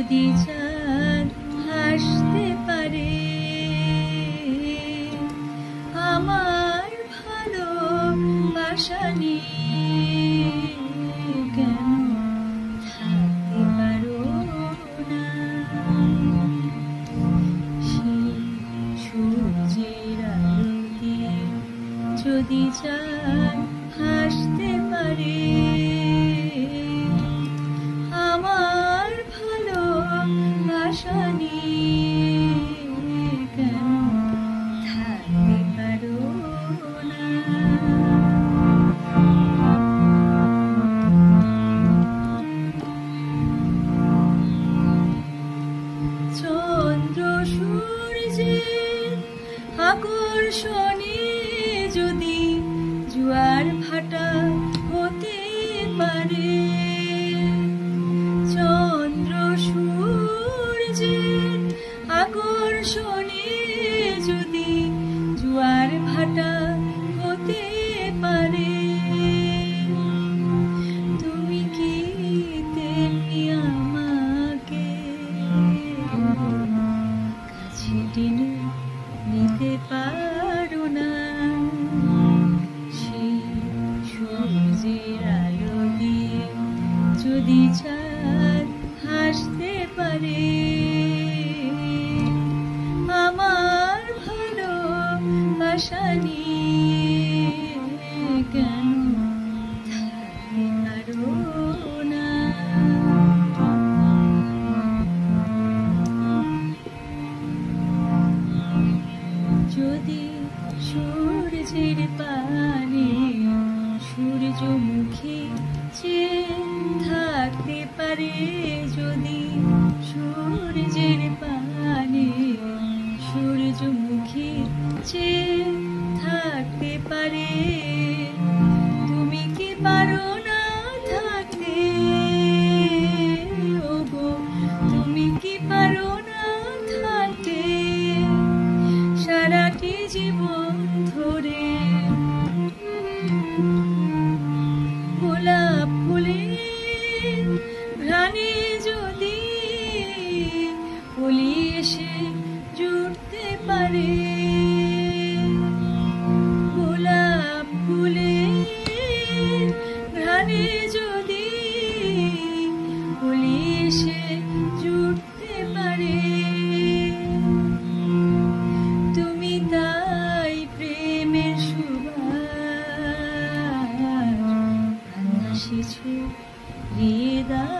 যদি চাঁদ হাসতে পারে আমার ভালোবাসা নিয়ে কেন থাকতে পারো না? সেই সূর্যের আলো দিয়ে যদি চাঁদ হাসতে পারে আমার ভালোবাসা নিয়ে কেন থাকতে পারো না? চন্দ্র সূর্যের আকর্ষণে যদি জোয়ার ভাটা হতে পারে, চন্দ্র সূর্যের আকর্ষণে যদি জোয়ার ভাটা হতে পারে, তুমি কি তেমনি আমাকে কাছে টেনে নিতে পারো না? সেই সূর্যের আলো দিয়ে যদি চাঁদ হাসতে পারে আমার ভালোবাসা নিয়ে কেন থাকতে পারো না? যদি সূর্যের পানে সূর্যমুখী চেয়ে থাকতে পারে, যদি সূর্যের পানে সূর্যমুখী চেয়ে থাকতে পারে, তুমি কি পারো না থাকতে? ওগো তুমি কি পারো না থাকতে সারাটি জীবন ধরে? গোলাপ ফুলের ঘ্রাণে যদি কলি এসে জুটতে পারে, গোলাপ ফুলের ঘ্রাণে যদি কলি এসে জুটতে পারে, তুমি তাই প্রেমের সুবাস ভাসিছো হৃদয়